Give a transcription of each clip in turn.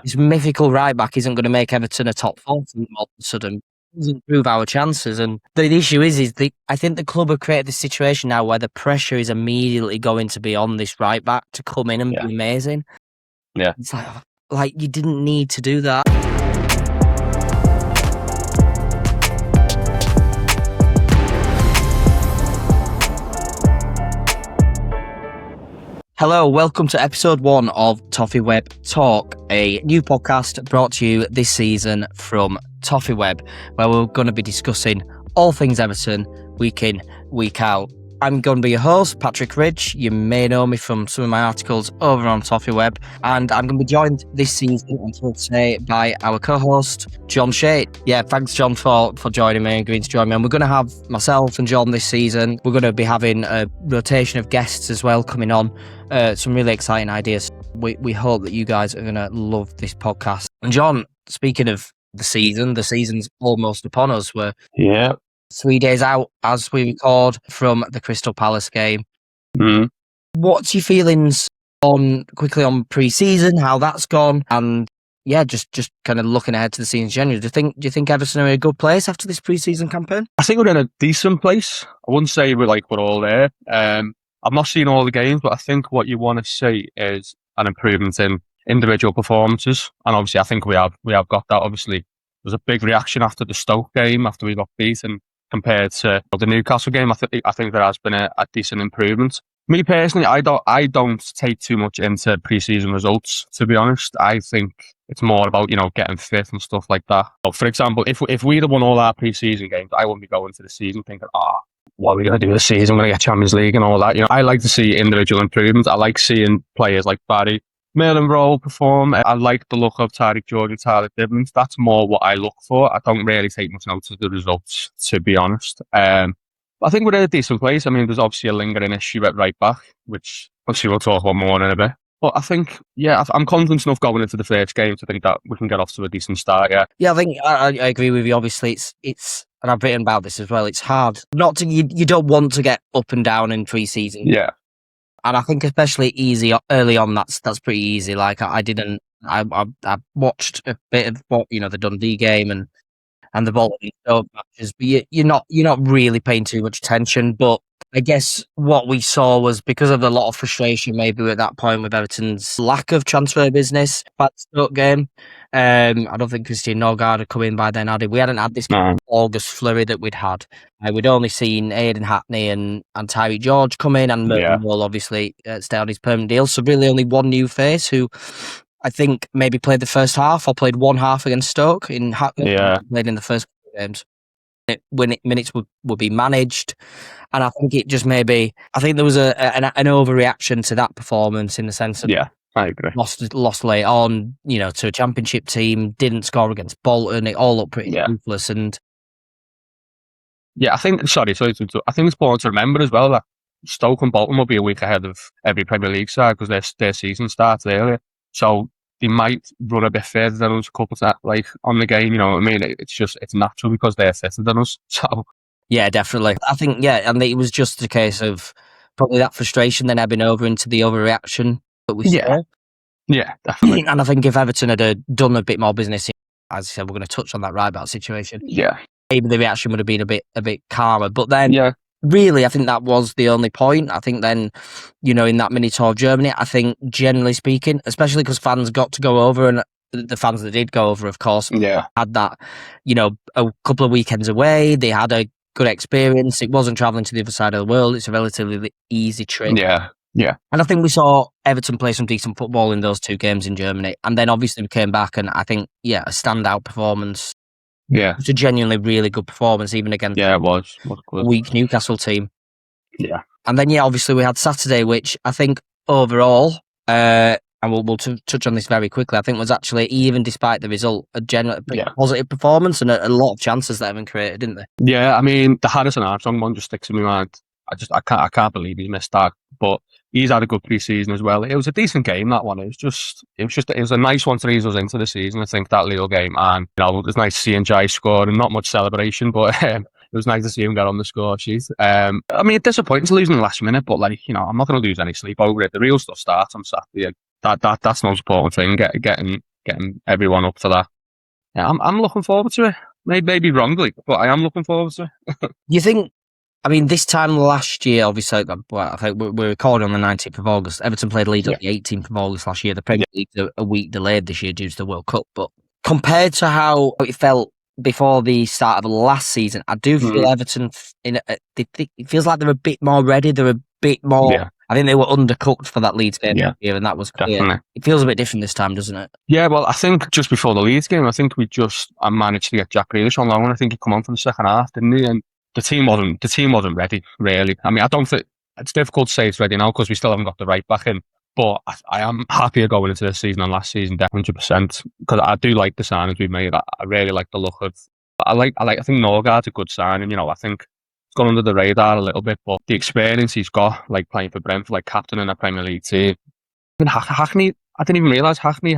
This mythical right-back isn't going to make Everton a top 4 team all of a sudden. It doesn't improve our chances. And the issue is I think the club have created this situation now where the pressure is immediately going to be on this right-back to come in and be amazing. Yeah. It's like you didn't need to do that. Hello, welcome to episode 1 of ToffeeWeb Talk, a new podcast brought to you this season from ToffeeWeb, where we're going to be discussing all things Everton, week in, week out. I'm going to be your host, Patric. You may know me from some of my articles over on ToffeeWeb, and I'm going to be joined this season, I'm supposed to say, by our co-host, John Shea. Yeah, thanks, John, for joining me and agreeing to join me. And we're going to have myself and John this season. We're going to be having a rotation of guests as well coming on. Some really exciting ideas. We hope that you guys are going to love this podcast. And John, speaking of the season's almost upon us. We're 3 days out as we record from the Crystal Palace game. Mm. What's your feelings quickly on pre-season, how that's gone, and just kind of looking ahead to the season generally? Do you think Everton are in a good place after this pre-season campaign? I think we're in a decent place. I wouldn't say we're all there. I've not seen all the games, but I think what you want to see is an improvement in individual performances, and obviously I think we have got that. Obviously, there was a big reaction after the Stoke game after we got beaten compared to the Newcastle game. I think there has been a decent improvement. Me personally, I don't take too much into pre-season results, to be honest. I think it's more about getting fit and stuff like that. For example, if we'd have won all our pre-season games, I wouldn't be going to the season thinking, what are we going to do this season? We're going to get Champions League and all that. I like to see individual improvements. I like seeing players like Barry Middlesbrough perform. I like the look of Patric and Tyler Dibling. That's more what I look for. I don't really take much notice of the results, to be honest. I think we're in a decent place. I mean, there's obviously a lingering issue at right back, which obviously we'll talk about more in a bit. But I think, I'm confident enough going into the first game to think that we can get off to a decent start, Yeah, I think I agree with you. Obviously, it's and I've written about this as well, it's hard not to, you don't want to get up and down in pre-season. Yeah. And I think especially early on, that's pretty easy. Like I watched a bit of what, the Dundee game and the Bolton and Stoke matches, but you're not really paying too much attention. But I guess what we saw was because of a lot of frustration maybe at that point with Everton's lack of transfer business at the Stoke game. I don't think Nørgaard had come in by then, had he? We hadn't had this August flurry that we'd had. We'd only seen Aidan Hackney and Tyreek George come in, and Merton will obviously stay on his permanent deal. So really only one new face who I think maybe played the first half or played one half against Stoke in Hackney. Played in the first games. When minutes would be managed, and I think it just maybe I think there was an overreaction to that performance in the sense of I agree. Lost late on, to a championship team, didn't score against Bolton. It all looked pretty ruthless. And I think I think it's important to remember as well that Stoke and Bolton will be a week ahead of every Premier League side because their season starts earlier. So they might run a bit further than us a couple of on the game, you know what I mean? It's natural because they're fitter than us. So yeah, definitely. I think, and it was just a case of probably that frustration then ebbing over into the overreaction that we saw. Yeah, definitely. And I think if Everton had done a bit more business, as I said, we're going to touch on that right back situation. Yeah. Maybe the reaction would have been a bit calmer. But then really, I think that was the only point. I think then, in that mini tour of Germany, I think generally speaking, especially because fans got to go over, and the fans that did go over, of course, had that, a couple of weekends away. They had a good experience. It wasn't travelling to the other side of the world. It's a relatively easy trip. Yeah. And I think we saw Everton play some decent football in those 2 games in Germany. And then obviously we came back and I think, a standout performance. Yeah. It was a genuinely really good performance, even against it was a weak Newcastle team. Yeah. And then, obviously we had Saturday, which I think overall, and we'll touch on this very quickly, I think was actually, even despite the result, a generally positive performance and a lot of chances that Everton created, didn't they? Yeah, I mean, the Harrison Armstrong one just sticks in my mind. I can't believe he missed that. But he's had a good pre-season as well. It was a decent game, that one. It was a nice one to ease us into the season, I think, that Lille game. And it was nice to see Ndiaye score and not much celebration, but it was nice to see him get on the score sheet. I mean, disappointing to lose in the last minute, but I'm not going to lose any sleep over it. The real stuff starts on Saturday. That's the most important thing. Getting getting everyone up for that. Yeah, I'm looking forward to it. Maybe wrongly, but I am looking forward to it. You think? I mean, this time last year, obviously, well, I think we're recording on the 19th of August. Everton played Leeds on the 18th of August last year. The Premier League's a week delayed this year due to the World Cup. But compared to how it felt before the start of last season, I do feel Everton, it feels like they're a bit more ready. They're a bit more... Yeah. I think they were undercooked for that Leeds game here, and that was clear. Definitely. It feels a bit different this time, doesn't it? Yeah, well, I think just before the Leeds game, I think I managed to get Jack Grealish on loan, and I think he come on for the second half, didn't he? And the team wasn't ready, really. I mean, I don't think it's difficult to say it's ready now because we still haven't got the right back in. But I am happier going into this season than last season, 100%, because I do like the signings we made. I really like the look of. I think Nørgaard's a good signing. You know, I think it's gone under the radar a little bit, but the experience he's got, like playing for Brentford, like captain in a Premier League team. And Hackney, I didn't even realise Hackney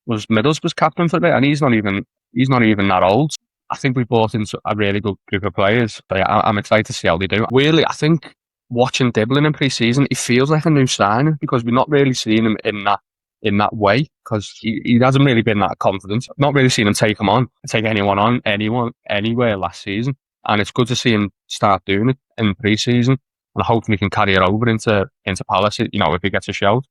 was Middlesbrough's captain for a bit, and he's not even that old. I think we brought in a really good group of players. So yeah, I'm excited to see how they do. Weirdly, I think watching Dibling in pre-season, it feels like a new signing because we've not really seen him in that way because he hasn't really been that confident. Not really seen him take anyone on, anywhere last season. And it's good to see him start doing it in pre-season. And hopefully we can carry it over into Palace, you know, if he gets a shout.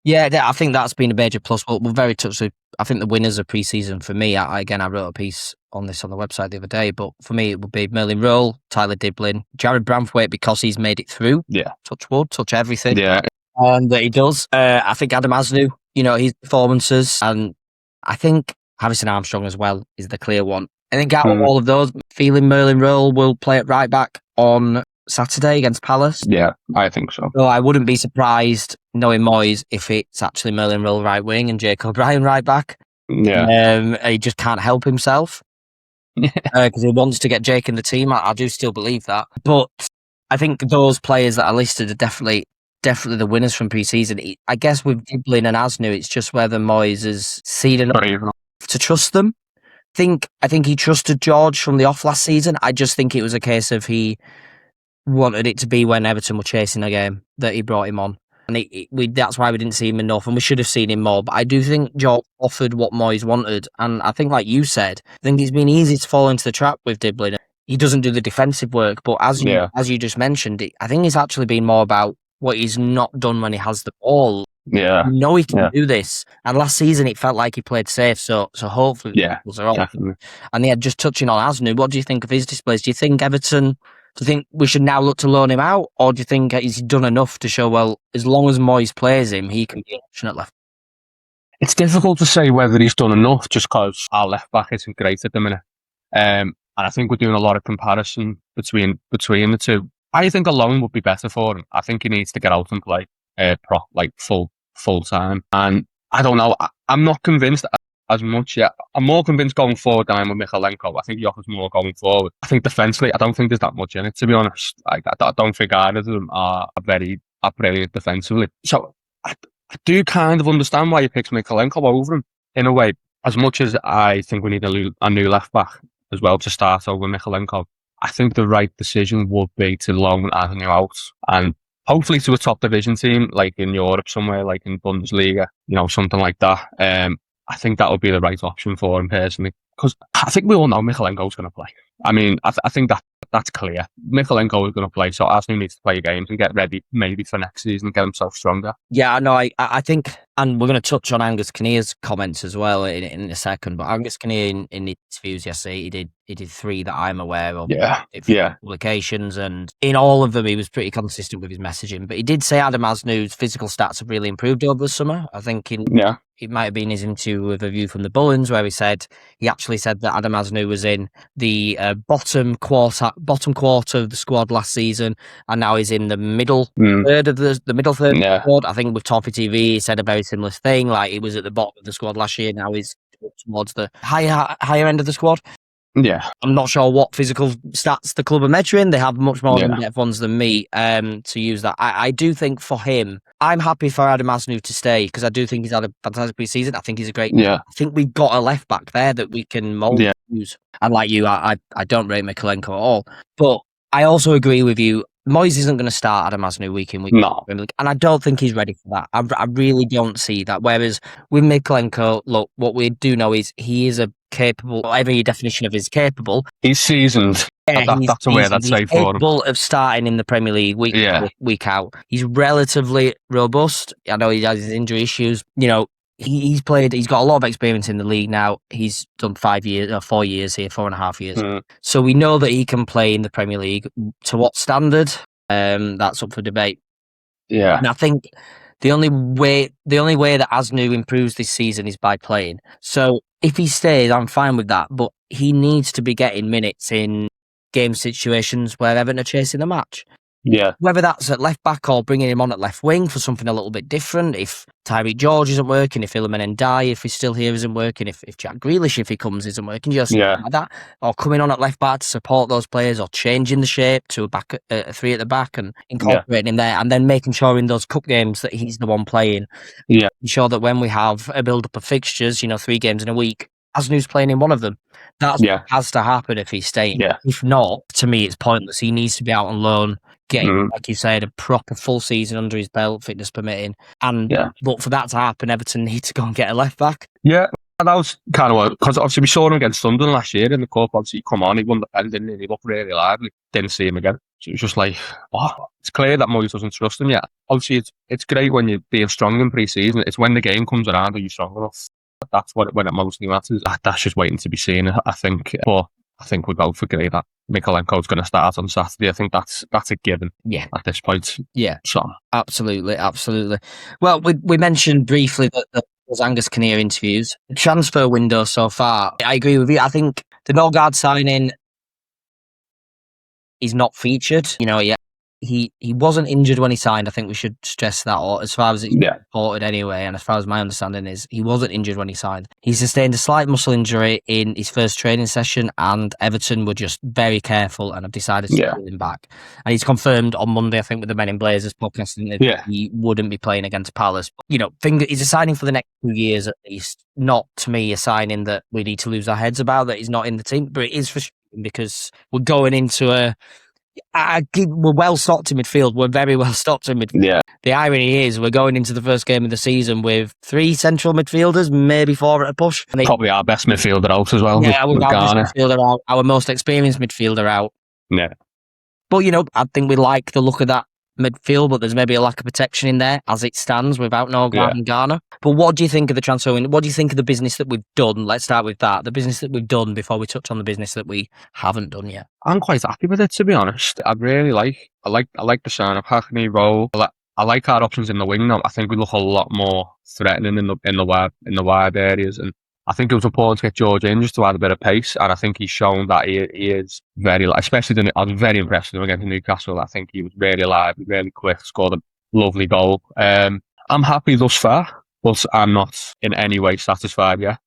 Yeah, I think that's been a major plus. But we're very touched with, I think the winners of pre-season for me, I wrote a piece on this on the website the other day, but for me it would be Merlin Rowe, Tyler Dibling, Jared Branthwaite because he's made it through. Yeah. Touch wood, touch everything. Yeah. And that he does. I think Adam Aznou, you know, his performances, and I think Harrison Armstrong as well is the clear one. I think out of all of those, feeling Merlin Rowe will play at right back on Saturday against Palace. Yeah, I think so. So I wouldn't be surprised, knowing Moyes, if it's actually Merlin Rowe right wing and Jake O'Brien right back. Yeah. He just can't help himself because he wants to get Jake in the team. I do still believe that. But I think those players that are listed are definitely the winners from pre-season. I guess with Dibling and Aznou, it's just whether Moyes has seen enough to trust them. I think he trusted George from the off last season. I just think it was a case of he wanted it to be when Everton were chasing a game that he brought him on. And that's why we didn't see him enough, and we should have seen him more. But I do think George offered what Moyes wanted. And I think, like you said, I think it's been easy to fall into the trap with Dibling. He doesn't do the defensive work. But as you just mentioned, I think it's actually been more about what he's not done when he has the ball. Yeah. You know he can do this. And last season it felt like he played safe, so hopefully yeah, the are definitely. And just touching on Aznou, what do you think of his displays? Do you think we should now look to loan him out, or do you think he's done enough to show, well, as long as Moyes plays him, he can be an option at left? It's difficult to say whether he's done enough just because our left back isn't great at the minute. And I think we're doing a lot of comparison between the two. I think a loan would be better for him. I think he needs to get out and play full time. And I don't know. I'm not convinced as much yet. I'm more convinced going forward than I am with Mykolenko. I think he offers more going forward. I think defensively, I don't think there's that much in it, to be honest. I don't think either of them are brilliant defensively. So I do kind of understand why he picks Mykolenko over him in a way. As much as I think we need a new left back as well to start over Mykolenko, I think the right decision would be to loan Aznou out and hopefully to a top division team, like in Europe somewhere, like in Bundesliga, something like that. I think that would be the right option for him personally, because I think we all know Mykolenko's going to play. I mean, I think that's clear. Mykolenko is going to play, so Aznou needs to play games and get ready maybe for next season and get himself stronger. Yeah, no, I think, and we're going to touch on Angus Kinnear's comments as well in a second, but Angus Kinnear in the interviews yesterday, he did 3 that I'm aware of. Yeah. Publications, and in all of them he was pretty consistent with his messaging. But he did say Adam Aznou's physical stats have really improved over the summer. I think it might have been his interview with A View from the Bullens where he actually said that Adam Aznou was in the bottom quarter of the squad last season, and now he's in the middle third of the middle third of the squad. I think with Toffee TV he said a very similar thing, like he was at the bottom of the squad last year, now he's towards the higher end of the squad. Yeah, I'm not sure what physical stats the club are measuring. They have much more in-depth ones than me to use that. I do think for him, I'm happy for Adam Aznou to stay because I do think he's had a fantastic pre-season. I think he's a great... I think we've got a left back there that we can mould and use. And like you, I don't rate Mykolenko at all. But I also agree with you. Moyes isn't going to start Adam Aznou week in, week out, and I don't think he's ready for that. I really don't see that. Whereas with Mykolenko, look, what we do know is he is a capable, whatever your definition of is capable. He's seasoned. Yeah, that's the way I'd say for him. He's capable of starting in the Premier League week out. He's relatively robust. I know he has his injury issues. You know, he's got a lot of experience in the league now. He's done 4 years here, 4.5 years. So we know that he can play in the Premier League. To what standard? That's up for debate. Yeah. And I think the only way that Aznou improves this season is by playing. So if he stays, I'm fine with that. But he needs to be getting minutes in game situations where Everton are chasing the match. Yeah. Whether that's at left back or bringing him on at left wing for something a little bit different. If Tyreek George isn't working, if Iliman Ndiaye, if he's still here, isn't working, if Jack Grealish, if he comes, isn't working, just like that. Or coming on at left back to support those players, or changing the shape to a three at the back and incorporating him there, and then making sure in those cup games that he's the one playing. Yeah. Ensure that when we have a build-up of fixtures, 3 games in a week, Aznou's playing in one of them. That has to happen if he's staying. Yeah. If not, to me, it's pointless. He needs to be out on loan, getting, like you said, a proper full season under his belt, fitness permitting. But for that to happen, Everton need to go and get a left back. Yeah, and that was kind of because obviously we saw him against Sunderland last year in the cup. Obviously, he come on, he won the pen, didn't he? He looked really lively. Didn't see him again. So it was just like, it's clear that Moyes doesn't trust him yet. Obviously, it's great when you're being strong in pre-season. It's when the game comes around, are you strong enough? That's when it mostly matters. That's just waiting to be seen, I think. But I think we both agree that Mykolenko's going to start on Saturday. I think that's a given. Yeah. At this point. Yeah. So absolutely. Well, we mentioned briefly that those Angus Kinnear interviews. The transfer window so far, I agree with you. I think the Nørgaard signing is not featured. He wasn't injured when he signed. I think we should stress that, or as far as it's reported anyway, and as far as my understanding is, he wasn't injured when he signed. He sustained a slight muscle injury in his first training session, and Everton were just very careful and have decided to pull him back. And he's confirmed on Monday, I think, with the Men in Blazers podcast, that he wouldn't be playing against Palace. But, he's a signing for the next 2 years at least. Not, to me, a signing that we need to lose our heads about, that he's not in the team. But it is frustrating because we're going into we're well stocked in midfield. We're very well stocked in midfield. Yeah. The irony is we're going into the first game of the season with 3 central midfielders, maybe 4 at a push. Probably our best midfielder out as well. Yeah, with Garner. Best midfielder out, our most experienced midfielder out. Yeah. But, I think we like the look of that midfield, but there's maybe a lack of protection in there as it stands without Nørgaard and Garner. But what do you think of the transfer window? What do you think of the business that we've done? Let's start with that. The business that we've done before we touch on the business that we haven't done yet. I'm quite happy with it, to be honest. I like the sign of Hackney, Rowe. I like our options in the wing now. I think we look a lot more threatening in the wide areas, and I think it was important to get George in just to add a bit of pace, and I think he's shown that he is very, especially I was very impressed with him against Newcastle. I think he was really lively, really quick, scored a lovely goal. I'm happy thus far, but I'm not in any way satisfied yet.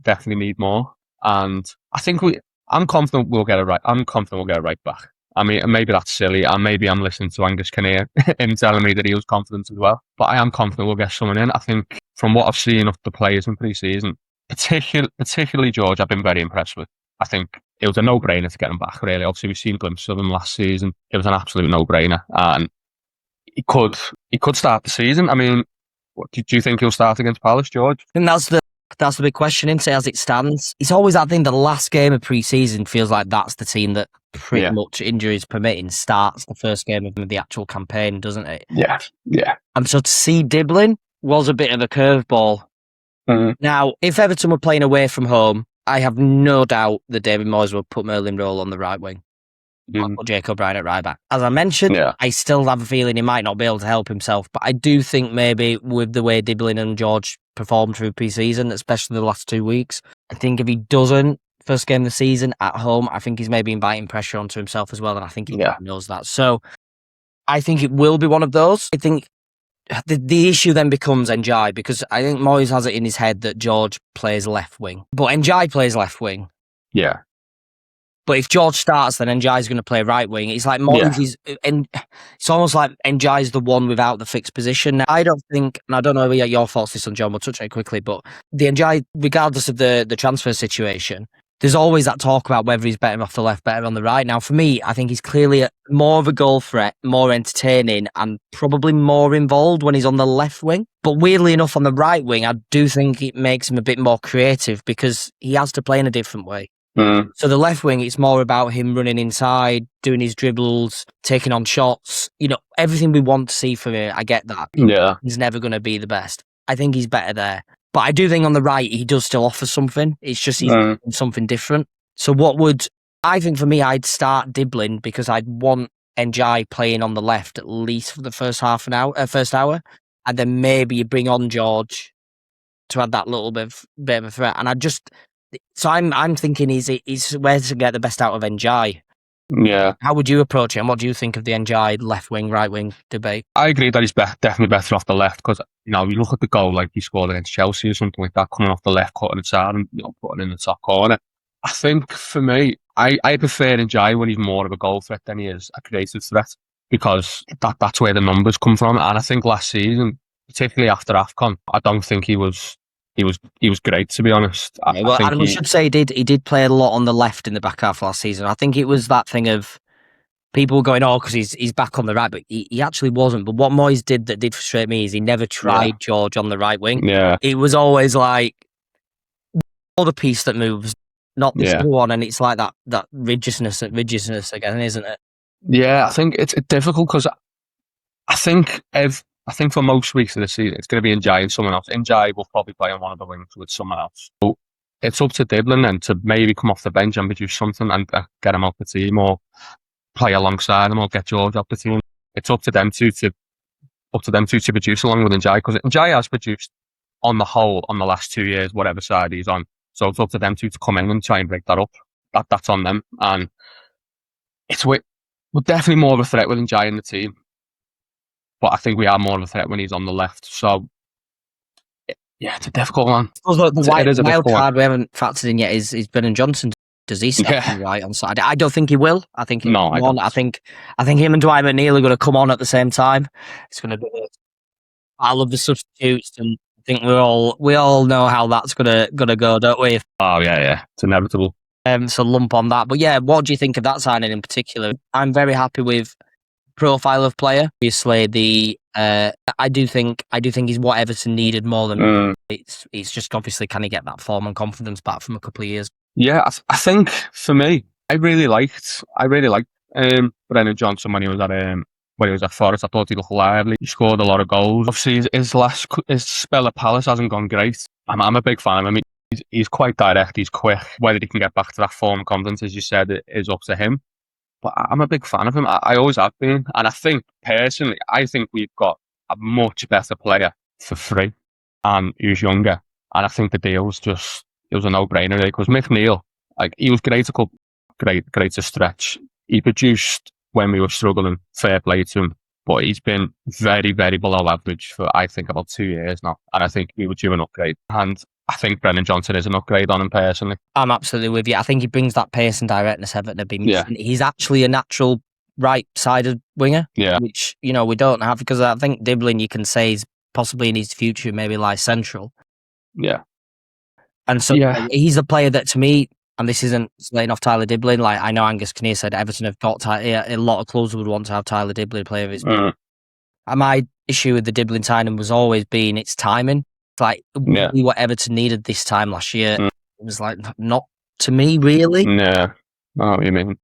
Definitely need more, and I think I'm confident we'll get it right. I'm confident we'll get it right back. I mean, maybe that's silly, and maybe I'm listening to Angus Kinnear him telling me that he was confident as well. But I am confident we'll get someone in. I think from what I've seen of the players in pre-season, particularly George, I've been very impressed with. I think it was a no-brainer to get him back, really. Obviously, we've seen glimpses of him last season. It was an absolute no-brainer. And he could start the season. I mean, do you think he'll start against Palace, George? I think that's the big question, isn't it, as it stands? It's always that thing, the last game of pre-season feels like that's the team that pretty much, injuries permitting, starts the first game of the actual campaign, doesn't it? Yeah. And so to see Dibling was a bit of a curveball. Now, if Everton were playing away from home, I have no doubt that David Moyes would put Merlin Roll on the right wing. I'll put Jacob Bryan at right back. As I mentioned, I still have a feeling he might not be able to help himself, but I do think maybe with the way Dibling and George performed through pre-season, especially the last 2 weeks, I think if he doesn't, first game of the season at home, I think he's maybe inviting pressure onto himself as well, and I think he knows that. So I think it will be one of those. I think the issue then becomes Ndiaye, because I think Moyes has it in his head that George plays left wing, but Ndiaye plays left wing. Yeah. But if George starts, then Ndiaye's going to play right wing. It's like Moyes it's almost like Ndiaye's the one without the fixed position. Now, I don't think, and I don't know your thoughts this on John, we'll touch on it quickly, but the Ndiaye, regardless of the transfer situation, there's always that talk about whether he's better off the left, better on the right. Now, for me, I think he's clearly more of a goal threat, more entertaining, and probably more involved when he's on the left wing. But weirdly enough, on the right wing, I do think it makes him a bit more creative because he has to play in a different way. So the left wing, it's more about him running inside, doing his dribbles, taking on shots. You know, everything we want to see from him. I get that. Yeah. He's never going to be the best. I think he's better there. But I do think on the right, he does still offer something. It's just he's something different. So I think for me, I'd start Dibling because I'd want Ndiaye playing on the left at least for the first hour. And then maybe you bring on George to add that little bit of a threat. And I'm thinking he's where to get the best out of Ndiaye. Yeah. How would you approach it? And what do you think of the Ndiaye left wing, right wing debate? I agree that he's definitely better off the left because, you look at the goal like he scored against Chelsea or something like that, coming off the left, cutting inside and putting in the top corner. I think for me, I prefer Ndiaye when he's more of a goal threat than he is a creative threat because that's where the numbers come from. And I think last season, particularly after AFCON, I don't think he was great, to be honest. And we should say he did play a lot on the left in the back half last season. I think it was that thing of people going, because he's back on the right, but he actually wasn't. But what Moyes did that did frustrate me is he never tried George on the right wing. Yeah. It was always like the piece that moves, not this other one, and it's like that rigidness again, isn't it? Yeah, I think it's difficult because I think for most weeks of the season, it's going to be Ndiaye and someone else. Ndiaye will probably play on one of the wings with someone else. So it's up to Dibling then to maybe come off the bench and produce something and get him off the team or play alongside him or get George off the team. It's up to them two to produce along with Ndiaye because Ndiaye has produced on the whole on the last 2 years, whatever side he's on. So it's up to them two to come in and try and break that up. That's on them. And we're definitely more of a threat with Ndiaye in the team. But I think we are more of a threat when he's on the left. So, yeah, it's a difficult one. The wild card we haven't factored in yet is Brennan Johnston. Does he start right on Saturday? I don't think he will. I think he'll come on. I think him and Dwight McNeil are going to come on at the same time. It's going to be. I love the substitutes, and I think we all know how that's going to go, don't we? Oh yeah, it's inevitable. So lump on that. But yeah, what do you think of that signing in particular? I'm very happy with profile of player. Obviously, I do think he's what Everton needed more than it's just obviously can he get that form and confidence back from a couple of years. Yeah, I think for me, I really liked Brennan Johnston when he was at Forest. I thought he looked lively. He scored a lot of goals. Obviously, his spell at Palace hasn't gone great. I'm a big fan of him. He's quite direct. He's quick. Whether he can get back to that form and confidence, as you said, it is up to him. But I'm a big fan of him. I always have been. And I think, personally, we've got a much better player for free and who's younger. And I think the deal was it was a no-brainer because McNeil, he was great to stretch. He produced when we were struggling, fair play to him. But he's been very, very below average for, I think, about 2 years now. And I think we were due an upgrade. And I think Brennan Johnston is an upgrade on him personally. I'm absolutely with you. I think he brings that pace and directness Everton have been missing. He's actually a natural right-sided winger, which, we don't have because I think Dibling, you can say, is possibly in his future, maybe lies central. Yeah. And so he's the player that, to me, and this isn't slating off Tyler Dibling, like I know Angus Kinnear said Everton have got a lot of clubs would want to have Tyler Dibling play of his. And my issue with the Dibling signing was always being its timing. It's like what Everton needed this time last year. It was like not to me really. Yeah, I know what you mean.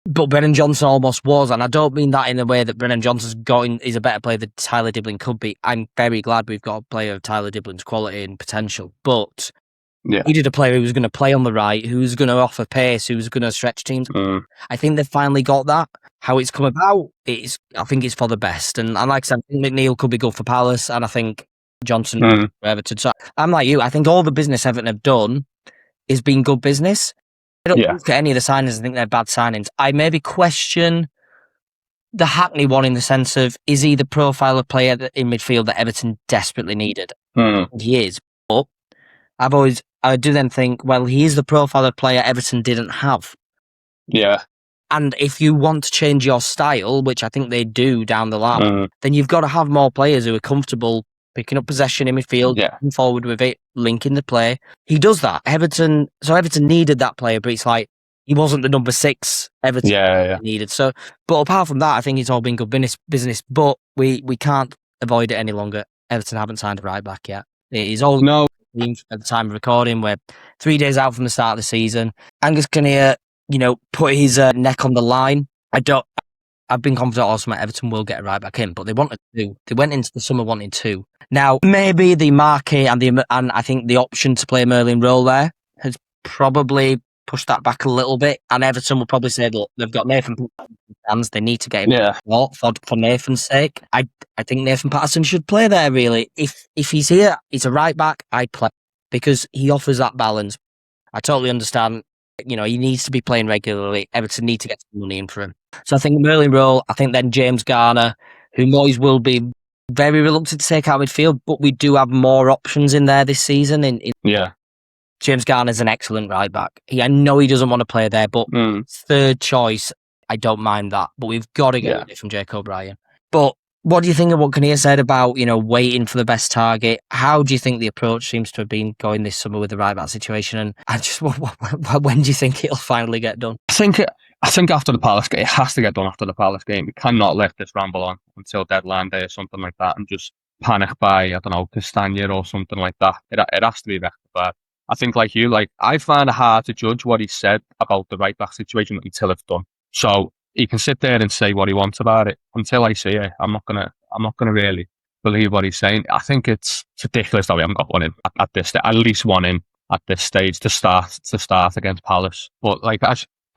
But Brennan Johnston almost was, and I don't mean that in a way that Brennan Johnston's is a better player than Tyler Dibling could be. I'm very glad we've got a player of Tyler Dibling's quality and potential, but we needed a player who was going to play on the right, who was going to offer pace, who was going to stretch teams. I think they've finally got that. How it's come about, I think it's for the best. And like I said, I think McNeil could be good for Palace, and I think Johnson for Everton. So I'm like you. I think all the business Everton have done has been good business. I don't look at any of the signings and think they're bad signings. I maybe question the Hackney one in the sense of, is he the profile of player in midfield that Everton desperately needed? He is. But I do then think, well, he is the profile of player Everton didn't have. Yeah. And if you want to change your style, which I think they do down the line, then you've got to have more players who are comfortable picking up possession in midfield, going forward with it, linking the play. He does that. Everton needed that player, but it's like he wasn't the number 6 Everton needed. So, but apart from that, I think it's all been good business. But we can't avoid it any longer. Everton haven't signed a right back yet. It is all at the time of recording. We're 3 days out from the start of the season. Angus Kinnear, put his neck on the line. I've been confident also that Everton will get a right back in, but they wanted 2. They went into the summer wanting 2. Now, maybe the marquee and I think the option to play Merlin role there has probably pushed that back a little bit. And Everton will probably say, look, they've got Nathan Patterson in hands. They need to get him for Nathan's sake. I think Nathan Patterson should play there, really. If he's here, he's a right back, I'd play because he offers that balance. I totally understand. He needs to be playing regularly. Everton need to get some money in for him. So I think Merlin role, I think then James Garner, who Moyes will be very reluctant to take out midfield, but we do have more options in there this season. James Garner's an excellent right back. I know he doesn't want to play there, but third choice, I don't mind that. But we've got to get it from Jake O'Brien. But what do you think of what Kinnear said about, waiting for the best target? How do you think the approach seems to have been going this summer with the right back situation? And just when do you think it'll finally get done? I think after the Palace game, it has to get done after the Palace game. We cannot let this ramble on until deadline day or something like that and just panic by, I don't know, Castagne or something like that. It has to be rectified. I think like you, I find it hard to judge what he said about the right back situation until it's done. So he can sit there and say what he wants about it. Until I see it, I'm not gonna really believe what he's saying. I think it's ridiculous that we haven't got one in at this stage, at least one in at this stage to start against Palace. But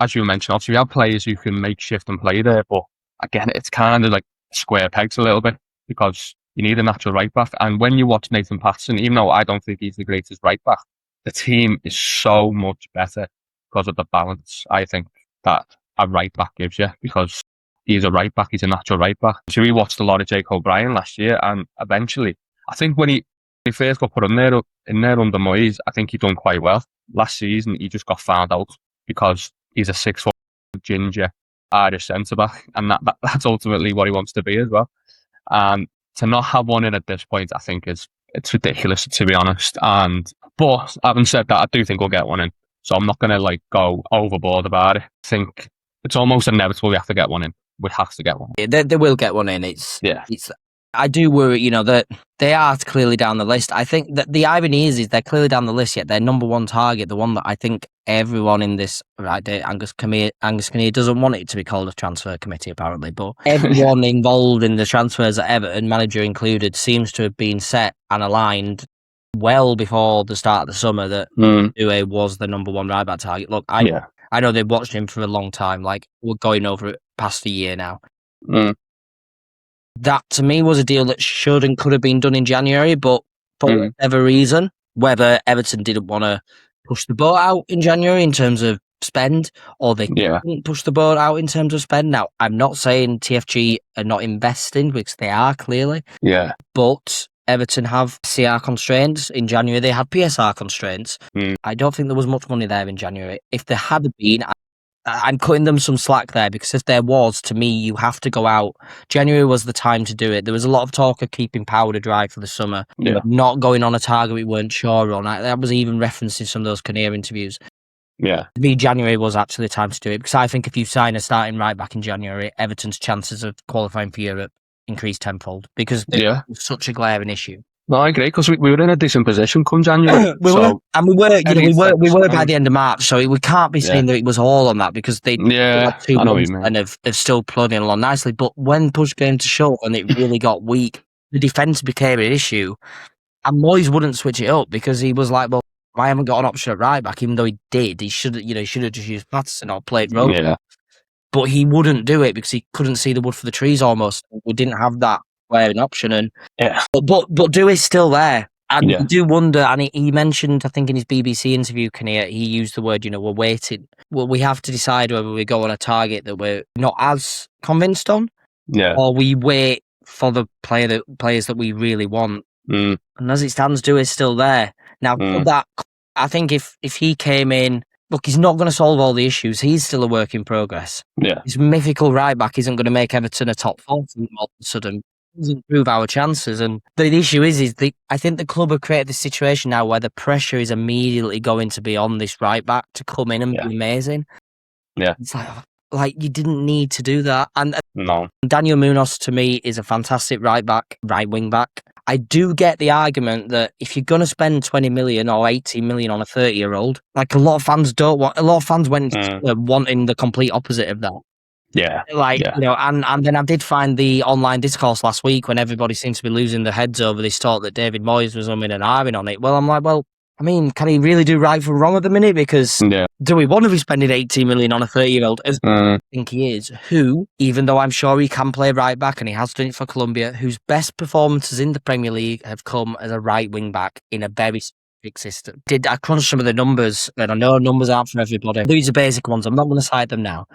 as you mentioned, obviously we have players who can make shift and play there, but again, it's kind of like square pegs a little bit because you need a natural right back. And when you watch Nathan Patterson, even though I don't think he's the greatest right back, the team is so much better because of the balance, I think, that a right back gives you, because he's a right back, he's a natural right back. So we watched a lot of Jake O'Brien last year, and eventually, I think when he first got put in there under Moyes, I think he done quite well. Last season, he just got found out because he's a 6 foot ginger Irish centre back, and that's ultimately what he wants to be as well. And to not have one in at this point, I think it's ridiculous, to be honest. But having said that, I do think we'll get one in. So I'm not going to go overboard about it. I think it's almost inevitable we have to get one in. We have to get one. Yeah, they will get one in. I do worry, that they are clearly down the list. I think that the irony is they're clearly down the list, yet their number one target, the one that I think everyone in this Angus Kinnear doesn't want it to be called a transfer committee, apparently, but everyone involved in the transfers at Everton, manager included, seems to have been set and aligned well before the start of the summer that Due was the number one right back target. Look, I know they've watched him for a long time. We're going over it past a year now. That to me was a deal that should and could have been done in January, but for whatever reason, whether Everton didn't want to push the boat out in January in terms of spend, or they couldn't push the boat out in terms of spend. Now, I'm not saying TFG are not investing, because they are clearly. Yeah. But Everton have CR constraints. In January, they had PSR constraints. I don't think there was much money there in January. If there had been, I'm cutting them some slack there, because if there was, to me, you have to go out. January was the time to do it. There was a lot of talk of keeping powder dry for the summer, not going on a target we weren't sure on. That was even referenced in some of those Kinnear interviews. Yeah. To me, January was actually the time to do it, because I think if you sign a starting right back in January, Everton's chances of qualifying for Europe increase tenfold, because it's such a glaring issue. No, I agree, because we were in a decent position come January. we were by the end of March, so we can't be saying that it was all on that, because they had 2 months and have still plugging along nicely. But when push came to shove and it really got weak, the defence became an issue, and Moyes wouldn't switch it up, because he was like, well, I haven't got an option at right back, even though he did. He should have just used Patterson or played Rowe. Yeah. But he wouldn't do it because he couldn't see the wood for the trees almost. We didn't have that wearing option. And but Dewey's still there. And you do wonder, and he mentioned, I think in his BBC interview, Kinnear, he used the word, we're waiting. Well, we have to decide whether we go on a target that we're not as convinced on, or we wait for the players that we really want. And as it stands, Dewey's still there. Now, that I think if he came in, look, he's not going to solve all the issues. He's still a work in progress. Yeah. His mythical right back isn't going to make Everton a top 4 team all of a sudden. improve our chances. And the issue is I think the club have created this situation now where the pressure is immediately going to be on this right back to come in and be amazing. Yeah. It's like you didn't need to do that. And No. Daniel Muñoz to me is a fantastic right wing back. I do get the argument that if you're going to spend 20 million or 18 million on a 30-year-old, like a lot of fans went wanting the complete opposite of that. Yeah. You know, and then I did find the online discourse last week when everybody seems to be losing their heads over this talk that David Moyes was umming and ahhing on it. Well, I'm like, well, I mean, can he really do right for wrong at the minute? Because do we want to be spending 18 million on a 30-year-old? As I think he is, who, even though I'm sure he can play right back and he has done it for Colombia, whose best performances in the Premier League have come as a right wing back in a very specific system. I crunched some of the numbers, and I know numbers aren't for everybody. These are basic ones. I'm not going to cite them now.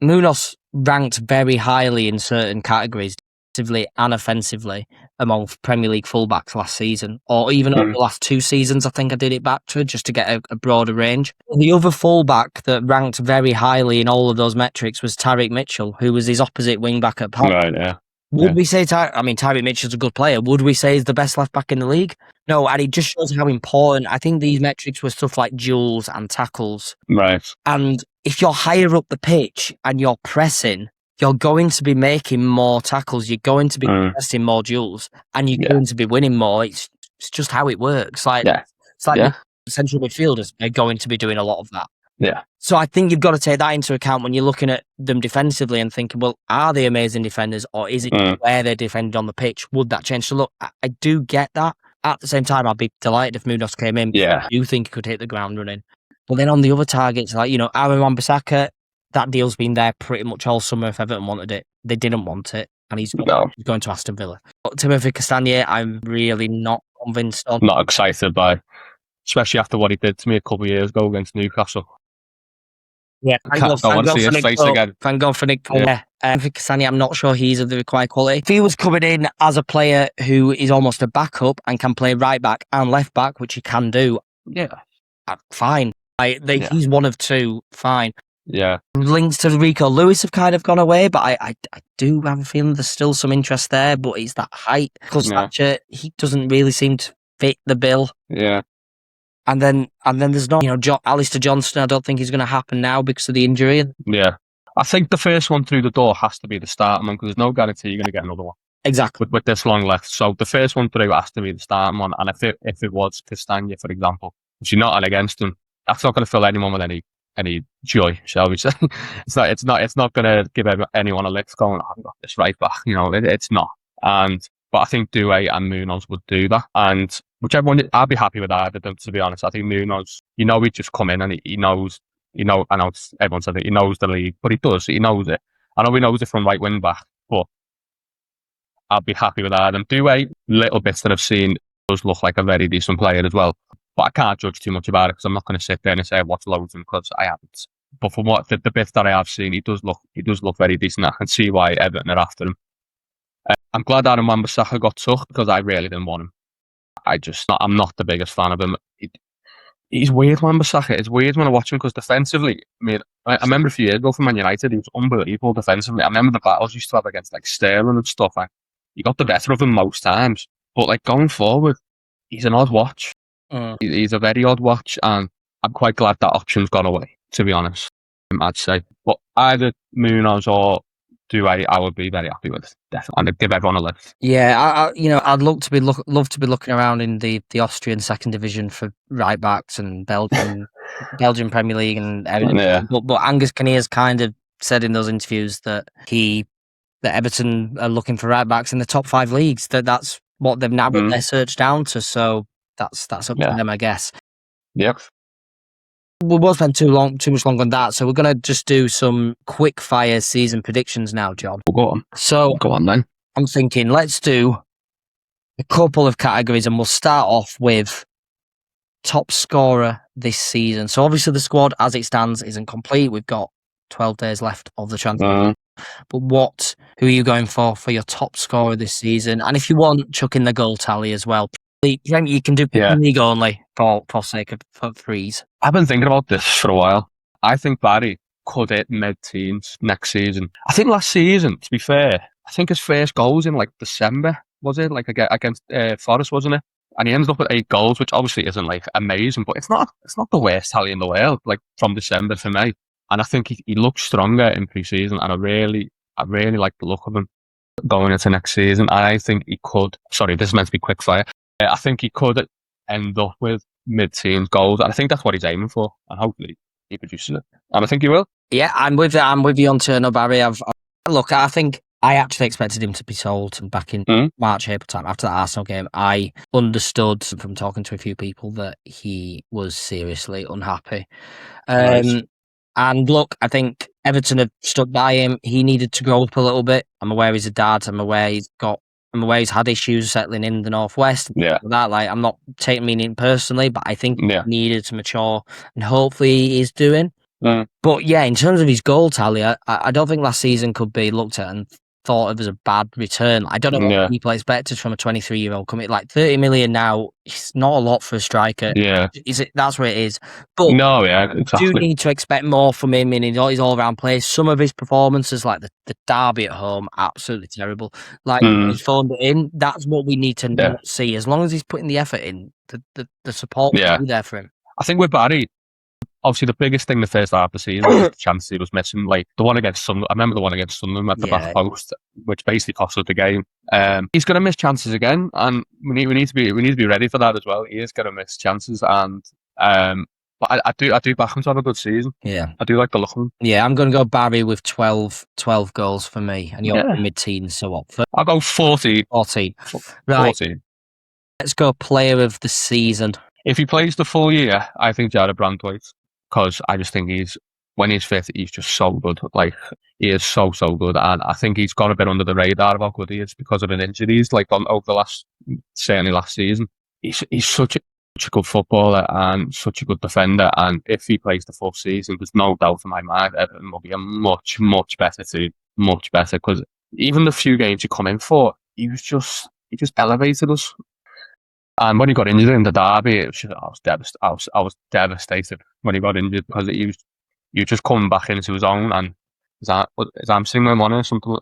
Muñoz ranked very highly in certain categories, defensively and offensively, among Premier League fullbacks last season, or even over the last 2 seasons. I think I did it back to just to get a broader range. The other fullback that ranked very highly in all of those metrics was Tyrick Mitchell, who was his opposite wing back at Patric. Right, yeah. Would we say Tyrick Mitchell's a good player? Would we say he's the best left back in the league? No, and it just shows how important. I think these metrics were stuff like duels and tackles. Right. And if you're higher up the pitch and you're pressing, you're going to be making more tackles. You're going to be contesting more duels, and you're going to be winning more. It's just how it works. It's like central midfielders are going to be doing a lot of that. Yeah. So I think you've got to take that into account when you're looking at them defensively and thinking, well, are they amazing defenders, or is it where they're defended on the pitch? Would that change? So look, I do get that. At the same time, I'd be delighted if Muñoz came in. Yeah. I do think he could hit the ground running. But then on the other targets, like, you know, Wan-Bissaka, that deal's been there pretty much all summer if Everton wanted it. They didn't want it, and he's going to Aston Villa. But Timothy Castagne, I'm really not convinced on. Not excited by, especially after what he did to me a couple of years ago against Newcastle. Yeah, I don't want to see his face again. Thank God for Nick. Yeah. For Castagne, I'm not sure he's of the required quality. If he was coming in as a player who is almost a backup and can play right back and left back, which he can do, fine. He's one of two, fine. Yeah. Links to Rico Lewis have kind of gone away, but I do have a feeling there's still some interest there, but it's that height. Because Thatcher, he doesn't really seem to fit the bill. Yeah. And then there's not, Alistair Johnston. I don't think he's going to happen now because of the injury. Yeah. I think the first one through the door has to be the starting one, because there's no guarantee you're going to get another one. Exactly. With this long left. So the first one through has to be the starting one. And if it was Castagne, for example, if you're not against him, that's not going to fill anyone with any joy, shall we say. It's not going to give anyone a lift going, I've got this right back. It's not. But I think Dwight and Muñoz would do that. And whichever one, I'd be happy with either of them, to be honest. I think Muñoz, he'd just come in and he knows, I know everyone said that he knows the league, but he does, he knows it. I know he knows it from right wing back, but I'd be happy with either of them. Dwight, little bits that I've seen, does look like a very decent player as well. But I can't judge too much about it because I'm not going to sit there and say I watch loads of him, because I haven't. But from what the bits that I have seen, he does look very decent. I can see why Everton are after him. I'm glad Wan-Bissaka got took, because I really didn't want him. I'm not the biggest fan of him. He's weird, Wan-Bissaka. It's weird when I watch him, because defensively, I remember a few years ago for Man United, he was unbelievable defensively. I remember the battles he used to have against like Sterling and stuff. He got the better of him most times. But like going forward, he's an odd watch. He's a very odd watch, and I'm quite glad that option's gone away, to be honest, I'd say. But either Muñoz or Dwight, I would be very happy with, definitely, and I'd give everyone a lift. Yeah, I'd love to be looking around in the Austrian second division for right backs and Belgian Premier League and everything. Yeah. But Angus Kinnear's kind of said in those interviews that Everton are looking for right backs in the top 5 leagues. That's what they've narrowed their search down to. So that's up to them, I guess. Yep. We won't spend too much longer on that, so we're going to just do some quick fire season predictions now, John. We'll go on. So go on then. I'm thinking let's do a couple of categories, and we'll start off with top scorer this season. So obviously the squad as it stands isn't complete. We've got 12 days left of the transfer. But who are you going for your top scorer this season? And if you want, chuck in the goal tally as well. You can do league only for sake of threes. I've been thinking about this for a while. I think Barry could hit mid-teens next season. I think last season, to be fair, I think his first goal was in like December, was it? Like against Forest, wasn't it? And he ended up with 8 goals, which obviously isn't like amazing, but it's not the worst tally in the world, like from December for me. And I think he looks stronger in pre-season, and I really like the look of him going into next season. I think he could, sorry, this is meant to be quick fire. I think he could end up with mid-teens goals, and I think that's what he's aiming for, and hopefully he produces it. And I think he will. Yeah, I'm with you on Turner, Barry. Look, I think I actually expected him to be sold back in March, April time after that Arsenal game. I understood from talking to a few people that he was seriously unhappy. Nice. And look, I think Everton have stuck by him. He needed to grow up a little bit. I'm aware he's a dad. I'm aware he's had issues settling in the Northwest. Yeah. That, like, I'm not taking meaning personally, but I think he needed to mature, and hopefully he's doing. But yeah, in terms of his goal tally, I don't think last season could be looked at and thought of as a bad return. I don't know what people expected from a 23-year-old coming. Like 30 million now, it's not a lot for a striker. Yeah, that's where it is. But no, yeah, exactly. You do need to expect more from him in his all-round play. Some of his performances, like the derby at home, absolutely terrible. Like he's phoned it in. That's what we need to not see. As long as he's putting the effort in, the support will be there for him. I think with Barry, obviously the biggest thing the first half of the season was the chance he was missing. Like the one against Sunderland, I remember the one against Sunderland at the back post, which basically cost us the game. He's going to miss chances again, and we need to be ready for that as well. He is going to miss chances, and but I do back him to have a good season. Yeah, I do like the look of him. Yeah, I'm going to go Barry with 12 goals for me, and you're mid-teens. So what? I'll go 14. 14. Right. 14. Let's go player of the season. If he plays the full year, I think Jared Dwight, because I just think when he's fit, he's just so good. Like, he is so good. And I think he's got a bit under the radar of how good he is because of an injuries, like over the last season. He's such a good footballer and such a good defender. And if he plays the full season, there's no doubt in my mind, Everton will be a much better team. Much better. Because even the few games you come in for, he just elevated us. And when he got injured in the derby, I was devastated when he got injured because he was just coming back into his own, and his hamstring went on or something.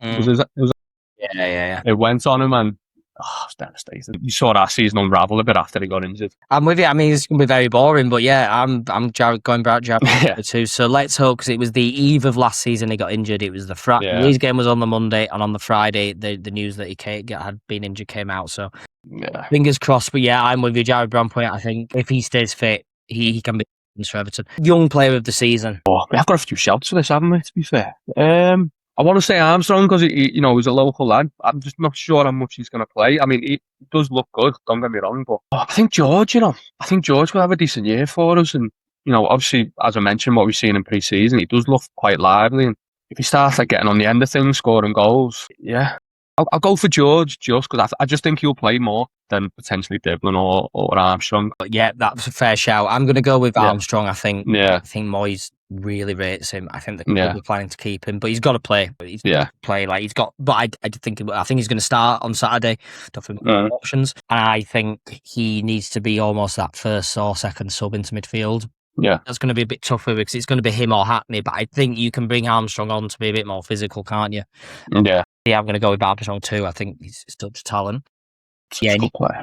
Yeah. It went on him, and I was devastated. You saw that season unravel a bit after he got injured. I'm with you. I mean, it's going to be very boring, but yeah, I'm going back Jared too. So let's hope, because it was the eve of last season he got injured. It was the Friday. His game was on the Monday, and on the Friday, the news that he had been injured came out. So fingers crossed. But yeah, I'm with you, Jared Dwight. I think if he stays fit, he can be for Everton. Young player of the season. Oh, we have got a few shouts for this, haven't we? To be fair, I want to say Armstrong because he's a local lad. I'm just not sure how much he's going to play. I mean, he does look good. Don't get me wrong, but I think George. I think George will have a decent year for us. And obviously, as I mentioned, what we've seen in pre-season, he does look quite lively. And if he starts like getting on the end of things, scoring goals, I'll go for George just because I just think he'll play more than potentially Dibling or Armstrong. But yeah, that's a fair shout. I'm going to go with Armstrong. I think Moyes really rates him. I think they're planning to keep him, but he's got to play. He's got to play. Like he's got. But I think he's going to start on Saturday. Definitely options, and I think he needs to be almost that first or second sub into midfield. Yeah, that's going to be a bit tougher because it's going to be him or Hackney. But I think you can bring Armstrong on to be a bit more physical, can't you? Yeah, I'm going to go with Armstrong too. I think he's such talent. He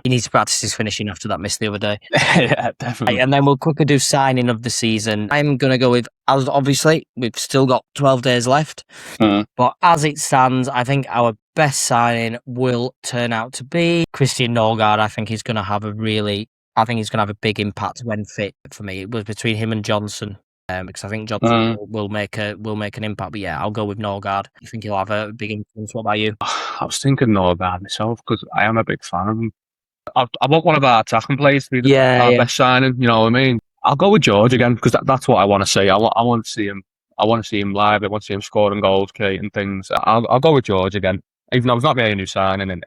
needs to practice his finishing after that miss the other day. Yeah, definitely. And then we'll quickly do signing of the season. I'm going to go with, as obviously, we've still got 12 days left. But as it stands, I think our best signing will turn out to be Christian Nørgaard. I think he's going to have a big impact when fit for me. It was between him and Johnston. Because I think Johnston will make an impact. But yeah, I'll go with Nørgaard. I think he'll have a big influence. What about you? I was thinking Nørgaard myself because I am a big fan of him. I want one of our attacking players to be our best signing. You know what I mean? I'll go with George again because that's what I want to see. I want to see him. I want to see him live. I want to see him scoring goals, creating things. I'll go with George again, even though it's not really a new signing and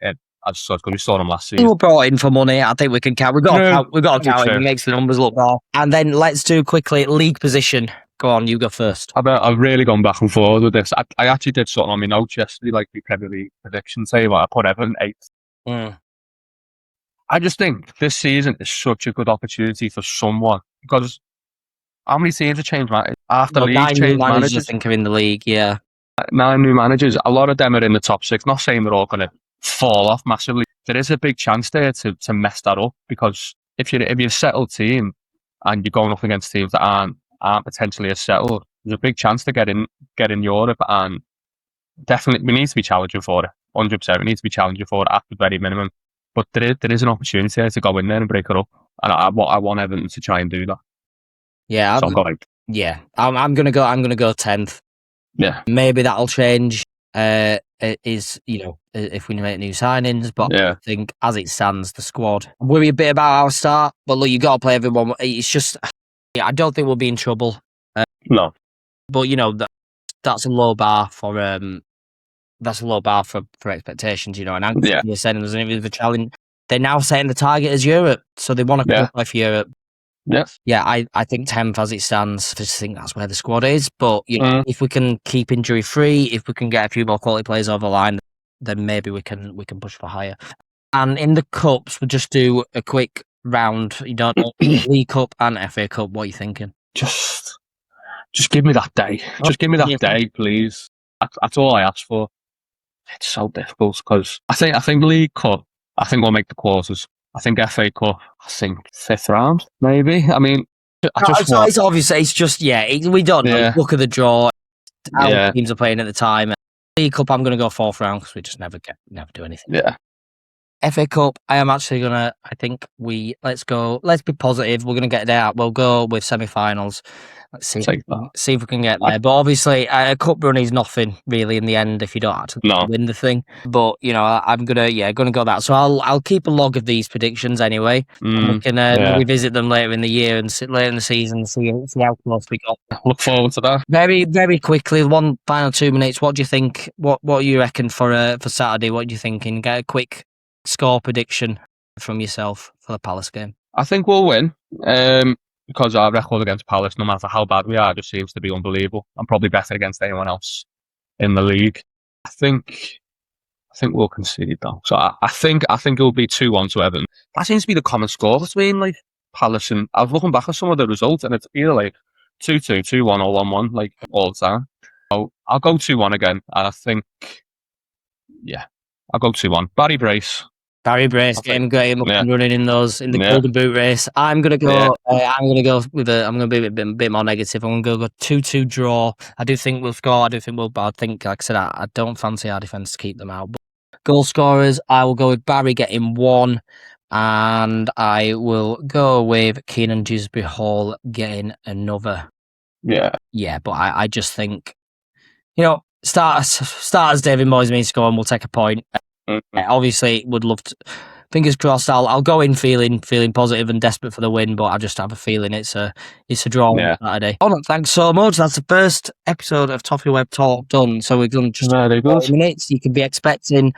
as such, because we saw him last season. We were brought in for money. I think we can count. We've got to count him. He makes the numbers look more. And then let's do quickly league position. Go on, you go first. I've really gone back and forth with this. I actually did something on my notes yesterday, like the Premier League prediction table. I put Everton 8th. I just think this season is such a good opportunity for someone because how many teams have changed managers? After league change managers, I think, are in the league. Yeah. 9 new managers, a lot of them are in the top 6. Not saying they're all going to fall off massively. There is a big chance there to mess that up, because if you're a settled team and you're going up against teams that aren't potentially as settled, there's a big chance to get in Europe, and definitely we need to be challenging for it. 100%, we need to be challenging for it at the very minimum. But there is an opportunity there to go in there and break it up, and I want Everton to try and do that. Yeah, so I'm going. Yeah, I'm gonna go 10th. Yeah, maybe that'll change. Is if we make new signings, but yeah. I think as it stands, the squad. I worry a bit about our start, but look, you got to play everyone. It's just, I don't think we'll be in trouble. No, but that's a low bar for expectations. And Angus Kinnear saying there's an the challenge. They're now setting the target as Europe, so they want to qualify for Europe. Yes. Yeah, I think 10th as it stands. I just think that's where the squad is. But if we can keep injury free, if we can get a few more quality players over the line, then maybe we can push for higher. And in the cups, we'll just do a quick round. You don't know League Cup and FA Cup. What are you thinking? Just give me that day. Just give me that day, please. That's all I ask for. It's so difficult because I think League Cup, I think we'll make the quarters. I think FA Cup, I think 5th round, maybe. I mean, it's obvious. It's just, we don't know. Look at the draw. How teams are playing at the time. League Cup, I'm going to go 4th round because we just never do anything. Yeah. FA Cup, I am actually going to, let's be positive. We're going to get there. We'll go with semi-finals. Let's see if we can get there. But obviously, a cup run is nothing really in the end if you don't actually win the thing. But I'm gonna go that. So I'll keep a log of these predictions anyway. And we can revisit them later in the year and later in the season and see how close we got. Look forward to that. Very, very quickly, one final 2 minutes. What do you think? What do you reckon for Saturday? What do you thinking? Get a quick score prediction from yourself for the Palace game. I think we'll win. Because our record against Palace, no matter how bad we are, just seems to be unbelievable. And probably better against anyone else in the league. I think we'll concede though. So I think it'll be 2-1 to Everton. That seems to be the common score between Palace and. I was looking back at some of the results, and it's either 2-2, 2-1, or 1-1, all the time. So I'll go 2-1 again. And I think, I'll go 2-1. Barry Brace. Getting running in the Golden Boot race. I'm gonna go. I'm gonna be a bit more negative. I'm gonna go 2-2 draw. I do think we'll score. I think, like I said, I don't fancy our defence to keep them out. But goal scorers, I will go with Barry getting 1, and I will go with Keenan Gisby Hall getting another. Yeah, but I just think, starters David Moyes means score, and we'll take a point. Obviously, would love to. Fingers crossed. I'll go in feeling positive and desperate for the win, but I just have a feeling it's a draw on Saturday. Thanks so much. That's the first episode of ToffeeWeb Talk done. So we've done just 40 minutes. You can be expecting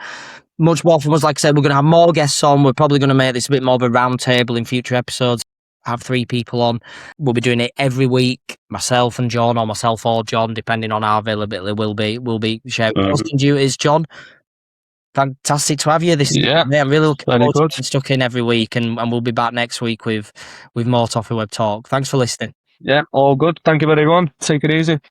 much more from us. Like I said, we're going to have more guests on. We're probably going to make this a bit more of a round table in future episodes. Have 3 people on. We'll be doing it every week. Myself and John, or myself or John, depending on our availability. We'll be sharing hosting duties. John, fantastic to have you. I'm really looking forward to getting stuck in every week, and we'll be back next week with more ToffeeWeb Talk. Thanks for listening. Yeah, all good. Thank you, everyone. Take it easy.